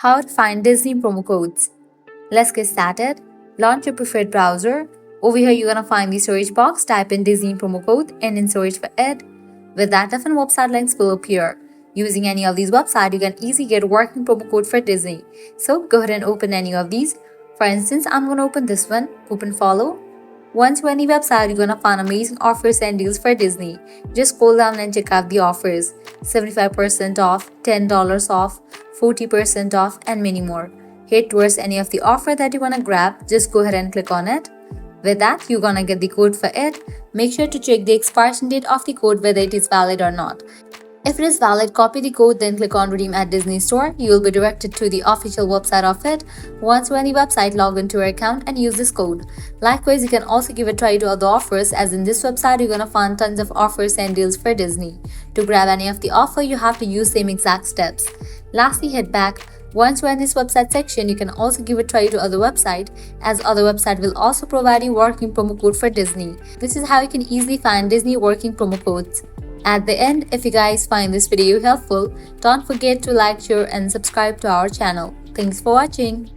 How to find Disney promo codes. Let's get started. Launch your preferred browser. Over here, you're gonna find the search box. Type in Disney promo code and then search for it. With that, different website links will appear. Using any of these websites, you can easily get a working promo code for Disney. So go ahead and open any of these. For instance, I'm gonna open this one. Open follow. Once you're on the website, you're gonna find amazing offers and deals for Disney. Just scroll down and check out the offers. 75% off, $10 off, 40% off, and many more. Head towards any of the offer that you wanna grab, just go ahead and click on it. With that, you're gonna get the code for it. Make sure to check the expiration date of the code whether it is valid or not. If it is valid, copy the code, then click on Redeem at Disney Store. You will be directed to the official website of it. Once you're on the website, log into your account and use this code. Likewise, you can also give a try to other offers, as in this website, you're gonna find tons of offers and deals for Disney. To grab any of the offer, you have to use same exact steps. Lastly, head back. Once you're in this website section, you can also give a try to other website, as other website will also provide you working promo code for Disney. This is how you can easily find Disney working promo codes. At the end, if you guys find this video helpful, don't forget to like, share and subscribe to our channel. Thanks for watching.